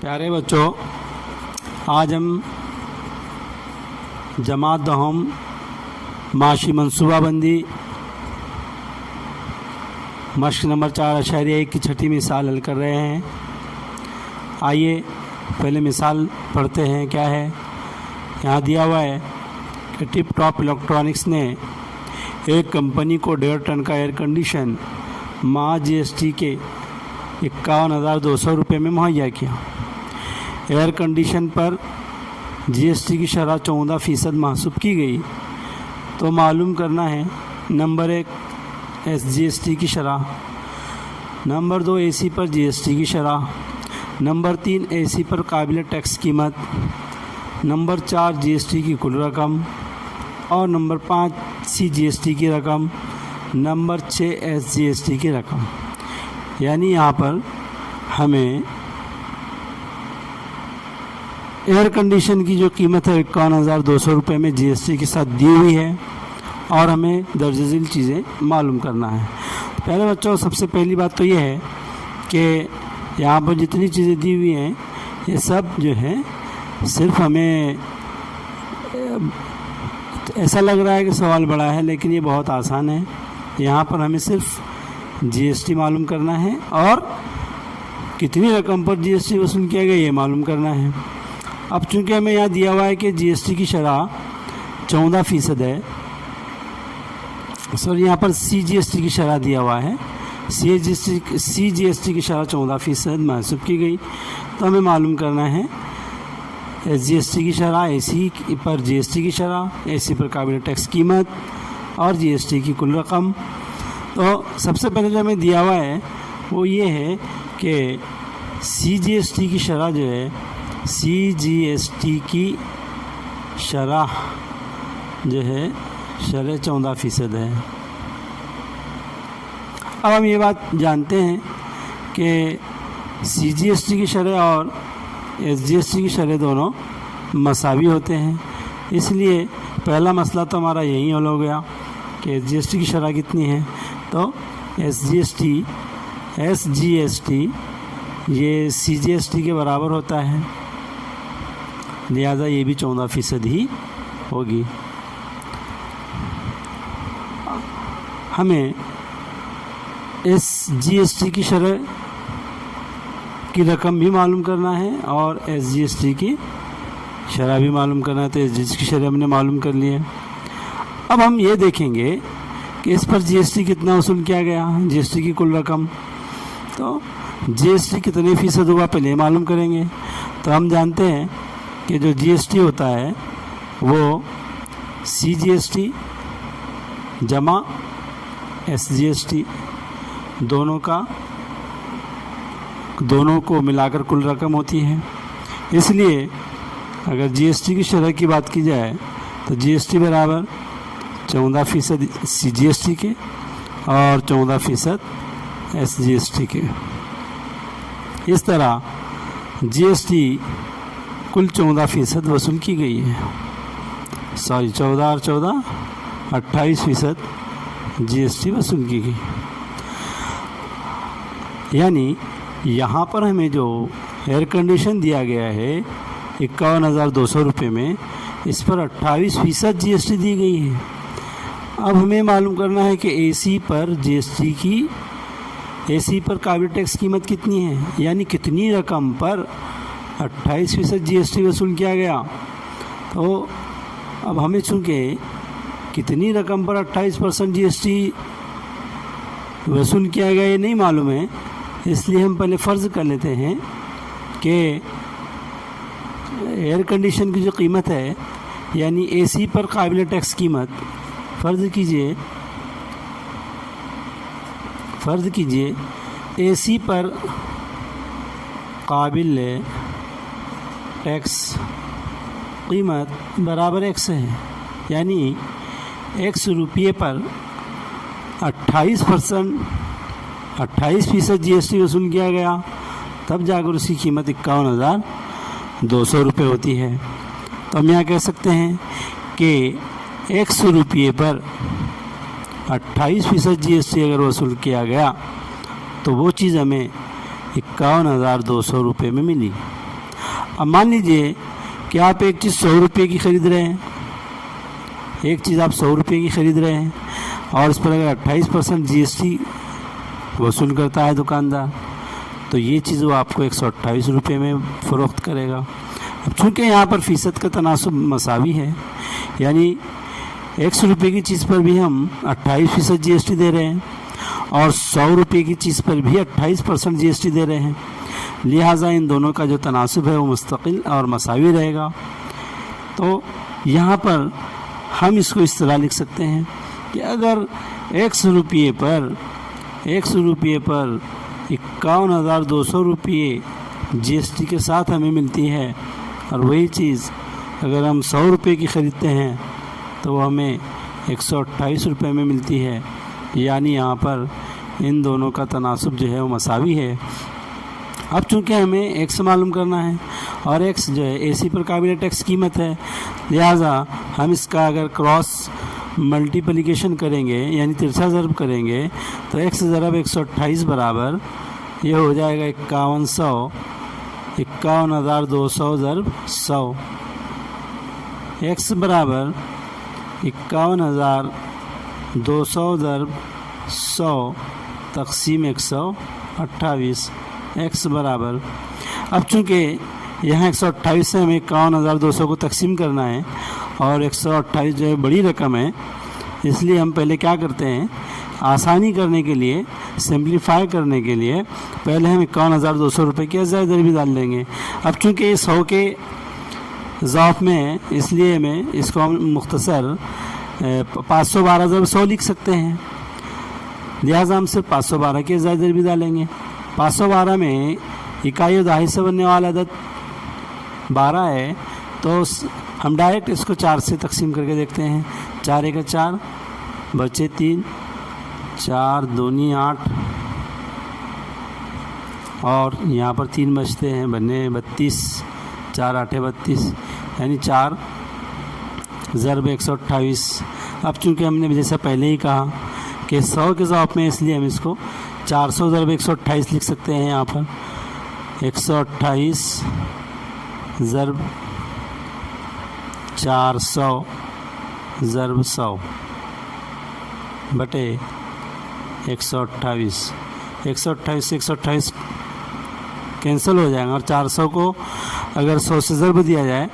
प्यारे बच्चों, आज हम जमात दहम माशी मनसूबाबंदी मश्क नंबर 4.1 की छठी मिसाल हल कर रहे हैं। आइए पहले मिसाल पढ़ते हैं। क्या है यहाँ दिया हुआ है कि टिप टॉप इलेक्ट्रॉनिक्स ने एक कंपनी को 1.5 टन का एयर कंडीशन माह जीएसटी के 51,200 रुपये में मुहैया किया। एयर कंडीशन पर जीएसटी की शरह 14% महसूब की गई। तो मालूम करना है नंबर 1 एसजीएसटी की शरह, नंबर 2 एसी पर जीएसटी की शरह, नंबर 3 एसी पर काबिल टैक्स कीमत, नंबर 4 जीएसटी की कुल रकम और नंबर 5 सीजीएसटी की रकम, नंबर 6 एसजीएसटी की रकम। यानी यहाँ पर हमें एयर कंडीशन की जो कीमत है 51,200 रुपये में जीएसटी के साथ दी हुई है और हमें दर्ज झील चीज़ें मालूम करना है। पहले बच्चों, सबसे पहली बात तो ये है कि यहाँ पर जितनी चीज़ें दी हुई हैं ये सब जो है सिर्फ हमें ऐसा लग रहा है कि सवाल बड़ा है, लेकिन ये बहुत आसान है। यहाँ पर हमें सिर्फ जीएसटी मालूम करना है और कितनी रकम पर जीएसटी वसूल किया गया ये मालूम करना है। अब चूंकि हमें यहाँ दिया हुआ है कि जीएसटी की शरह 14% है, सॉरी यहाँ पर सीजीएसटी की शरह दिया हुआ है, सीजीएसटी की शरह 14% महसूब की गई। तो हमें मालूम करना है एसजीएसटी की शरह, एसी पर जीएसटी की शरह, एसी पर काबिल टैक्स कीमत और जीएसटी की कुल रकम। तो सबसे पहले जो हमें दिया हुआ है वो ये है कि सीजीएसटी की शरह जो है, सीजीएसटी की शरह जो है शरह 14% है। अब हम ये बात जानते हैं कि सीजीएसटी की शरह और एसजीएसटी की शरह दोनों मसावी होते हैं। इसलिए पहला मसला तो हमारा यही हल हो गया कि एसजीएसटी की शरह कितनी है। तो एसजीएसटी ये सीजीएसटी के बराबर होता है, लिहाजा ये भी 14% ही होगी। हमें एसजीएसटी की शरह की रकम भी मालूम करना है और एसजीएसटी की शरह भी मालूम करना है। तो एसजीएसटी की शरह हमने मालूम कर ली है। अब हम ये देखेंगे कि इस पर जीएसटी कितना वसूल किया गया, जीएसटी की कुल रकम। तो जीएसटी कितने फ़ीसद हुआ पहले ये मालूम करेंगे। तो हम जानते हैं कि जो जीएसटी होता है वो सीजीएसटी जमा एसजीएसटी दोनों को मिलाकर कुल रकम होती है। इसलिए अगर जीएसटी की शरह की बात की जाए तो जीएसटी बराबर 14% सीजीएसटी के और 14% एसजीएसटी के। इस तरह जीएसटी कुल 14% वसूल की गई है। सॉरी 14 और 14 28% जीएसटी वसूल की गई। यानी यहाँ पर हमें जो एयर कंडीशन दिया गया है 51,200 रुपये में, इस पर 28% जीएसटी दी गई है। अब हमें मालूम करना है कि एसी पर जीएसटी की, एसी पर काबिल टैक्स कीमत कितनी है, यानी कितनी रकम पर 28% जीएसटी वसूल किया गया। तो अब हमें चूँकि कितनी रकम पर 28% जीएसटी वसूल किया गया ये नहीं मालूम है, इसलिए हम पहले फ़र्ज़ कर लेते हैं कि एयर कंडीशन की जो कीमत है यानी एसी पर काबिल टैक्स कीमत, फ़र्ज़ कीजिए एसी पर काबिल टैक्स कीमत बराबर x है। यानी x रुपये पर 28% जीएसटी वसूल किया गया, तब जाकर उसकी कीमत 51,200 रुपये होती है। तो हम यहाँ कह सकते हैं कि x रुपये पर 28% जीएसटी अगर वसूल किया गया तो वो चीज़ हमें 51,200 रुपये में मिली। अब मान लीजिए कि आप एक चीज़ 100 रुपये की ख़रीद रहे हैं, एक चीज़ आप 100 रुपये की ख़रीद रहे हैं और इस पर अगर 28% GST वसूल करता है दुकानदार, तो ये चीज़ वो आपको 128 रुपये में फ़रोख्त करेगा। अब चूँकि यहाँ पर फ़ीसद का तनासुब मसावी है, यानी 100 रुपये की चीज़ पर भी हम 28% GST दे रहे हैं और 100 रुपये की चीज़ पर भी 28% GST दे रहे हैं, लिहाजा इन दोनों का जो तनासुब है वो मुस्तकिल और मसावी रहेगा। तो यहाँ पर हम इसको इस तरह लिख सकते हैं कि अगर 100 रुपये पर 51,200 रुपये GST के साथ हमें मिलती है और वही चीज़ अगर हम 100 रुपये की ख़रीदते हैं तो वो हमें 128 रुपये में मिलती है, यानी यहाँ पर इन दोनों का तनासुब जो है वो मसावी है। अब चूँकि हमें x मालूम करना है और x जो है AC पर काबिल टैक्स कीमत है, लिहाजा हम इसका अगर क्रॉस मल्टीप्लिकेशन करेंगे यानी तिरछा ज़रब करेंगे तो x ज़रब 128 बराबर ये हो जाएगा 51,200 ज़रब 100। x बराबर 51,200 ज़रब 100 तक़सीम 128। x बराबर, अब चूँकि यहाँ 128 से हमें 51,200 को तकसीम करना है और 128 जो है बड़ी रकम है, इसलिए हम पहले क्या करते हैं, आसानी करने के लिए, सिंप्लीफाई करने के लिए पहले हम 51,200 रुपये की अज़ायद भी डाल देंगे। अब चूँकि ये 100 के ज़ाफ़ में है, इसलिए मैं इसको हम मुख्तसर 512 ज़रब 100 लिख सकते हैं, लिहाजा हम सिर्फ 512 की अज़ायद भी डालेंगे। 512 में इकाई और दहाई से बनने वाला अदद 12 है, तो हम डायरेक्ट इसको 4 से तकसीम करके देखते हैं। 4 1 4 बचे 3, 4 दूनी 8 और यहाँ पर 3 बचते हैं, बने 32, 4 8 32, यानी 4 ज़रब 128। अब चूँकि हमने जैसा पहले ही कहा कि 100 के ज़वाब में, इसलिए हम इसको 400 ज़रब 128 लिख सकते हैं। यहाँ पर 128 ज़रब 400 ज़रब 100 बटे 128। 128 से 128 कैंसिल हो जाएगा और 400 को अगर 100 से ज़रब दिया जाए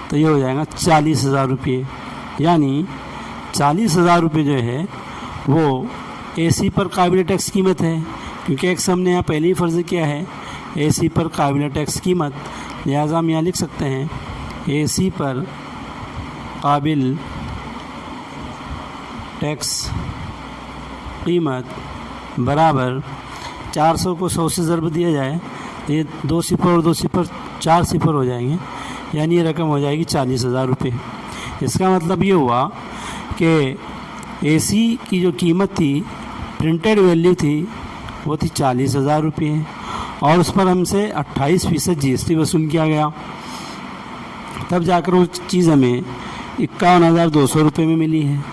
तो ये हो जाएगा 40,000 रुपये, यानी 40,000 रुपये जो है वो AC पर काबिल टैक्स कीमत है, क्योंकि एक्स हमने यहाँ पहले ही फ़र्ज़ किया है AC पर काबिल टैक्स कीमत, लिहाजा हम यहाँ लिख सकते हैं AC पर काबिल टैक्स कीमत बराबर 400 को 100 से ज़रब दिया जाए तो ये 2 सिफ़र और 2 सिफ़र 4 सिफ़र हो जाएंगे, यानी ये रकम हो जाएगी 40,000 रुपये। इसका मतलब ये हुआ कि AC की जो कीमत थी, प्रिंटेड वैल्यू थी, वो थी 40,000 रुपये और उस पर हमसे 28% GST वसूल किया गया, तब जाकर वो चीज़ हमें 51,200 रुपये में मिली है।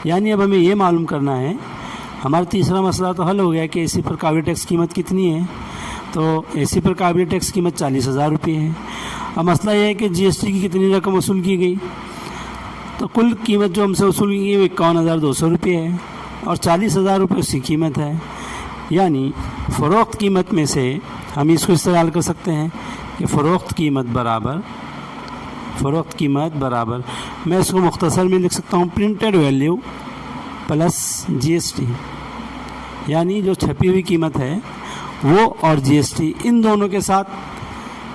यानी अब हमें ये मालूम करना है, हमारा तीसरा मसला तो हल हो गया कि AC पर काबिल टैक्स कीमत कितनी है, तो AC पर काबिल टैक्स कीमत 40,000 रुपये है। अब मसला ये है कि GST की कितनी रकम वसूल की गई, तो कुल कीमत जो हमसे वसूल की गई वो 51,200 रुपये है और 40,000 रुपये उसकी कीमत है। यानी फ़रोख्त कीमत में से हम इसको इस्तेमाल कर सकते हैं कि फ़रोख्त कीमत बराबर मैं इसको मुख्तसर में लिख सकता हूँ प्रिंटेड वैल्यू प्लस GST, यानी जो छपी हुई कीमत है वो और GST इन दोनों के साथ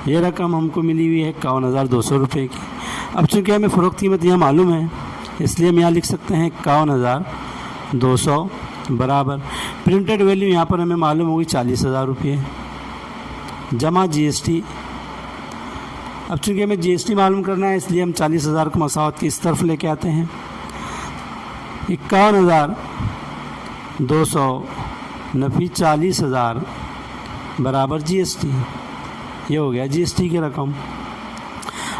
ये रकम हमको मिली हुई है 51,200 रुपये की। अब चूँकि हमें फ़रोख्त कीमत यहाँ मालूम है, इसलिए हम यहाँ लिख सकते हैं 51,200 बराबर प्रिंटेड वैल्यू यहाँ पर हमें मालूम होगी 40,000 रुपये जमा GST। अब चूँकि हमें GST मालूम करना है, इसलिए हम 40,000 को मसावत की इस तरफ लेके आते हैं। 51,200 नफ़ी 40,000 बराबर GST, ये हो गया GST की रकम।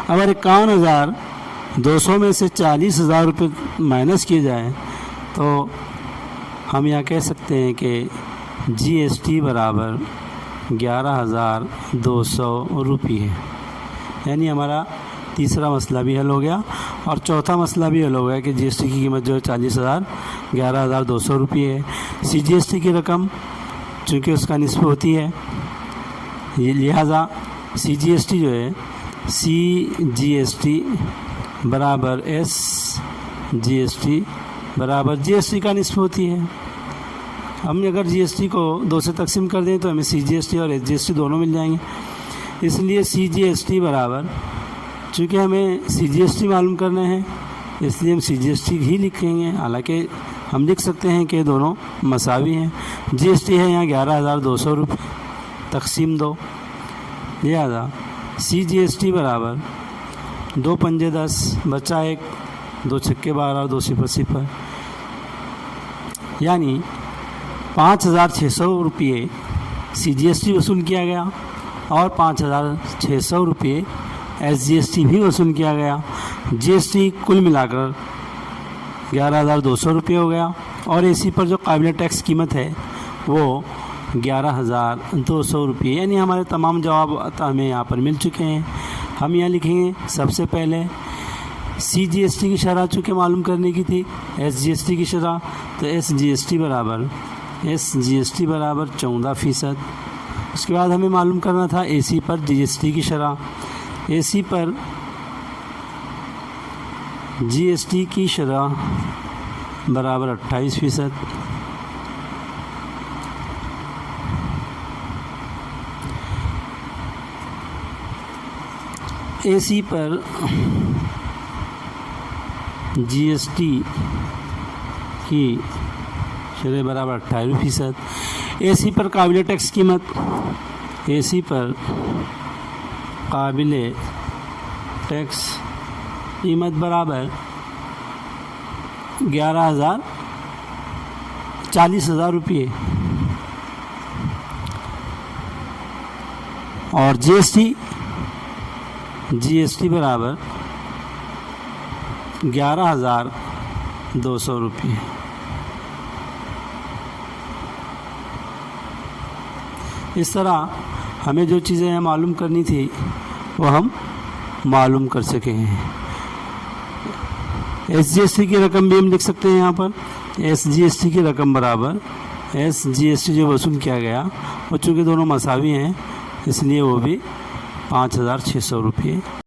अगर 51,200 में से 40,000 रुपये माइनस किए जाए तो हम यहाँ कह सकते हैं कि GST बराबर 11,200 रुपये है। यानी हमारा तीसरा मसला भी हल हो गया। और चौथा मसला भी हल हो गया कि जीएसटी की कीमत जो है 11,200 रुपये है। सीजीएसटी की रकम चूँकि उसका निस्बत होती है, ये लिहाजा सीजीएसटी जो है सीजीएसटी बराबर एसजीएसटी बराबर जीएसटी का निस्बत होती है। हम अगर जीएसटी को 2 से तकसीम कर दें तो हमें सीजीएसटी और एसजीएसटी दोनों मिल जाएंगे। इसलिए सीजीएसटी बराबर, चूँकि हमें सीजीएसटी मालूम करना है इसलिए हम सीजीएसटी ही लिखेंगे। हालांकि हम लिख सकते हैं कि दोनों मसावी हैं। जीएसटी है यहाँ 11,200 रुपये तकसीम 2, लिहाजा सीजीएसटी बराबर 2 पंजे 10 बचा 1, 2 छक्के 12 और 2 सिफर सिफर, यानी 5,600 रुपये सीजीएसटी वसूल किया गया और 5,600 रुपये एसजीएसटी भी वसूल किया गया। जीएसटी कुल मिलाकर 11,200 रुपये हो गया और एसी पर जो काबिल टैक्स कीमत है वो 11,200 रुपये, यानी हमारे तमाम जवाब हमें यहाँ पर मिल चुके हैं। हम यहाँ लिखेंगे सबसे पहले सीजीएसटी की शरह चूँकि मालूम करने की थी, एसजीएसटी की शरह, तो एसजीएसटी बराबर 14%। उसके बाद हमें मालूम करना था एसी पर जीएसटी की शरह। एसी पर जीएसटी की शरह बराबर 28%। एसी पर जीएसटी की शरह बराबर 28%। एसी पर काबिल टैक्स कीमत, एसी पर काबिल टैक्स कीमत बराबर 40,000 रुपये और जीएसटी बराबर 11,200 रुपये। इस तरह हमें जो चीज़ें मालूम करनी थी वो हम मालूम कर सके हैं। एसजीएसटी की रकम भी हम लिख सकते हैं यहाँ पर। एसजीएसटी की रकम बराबर एसजीएसटी जो वसूल किया गया वो चूँकि दोनों मसावी हैं इसलिए वो भी 5,600 रुपये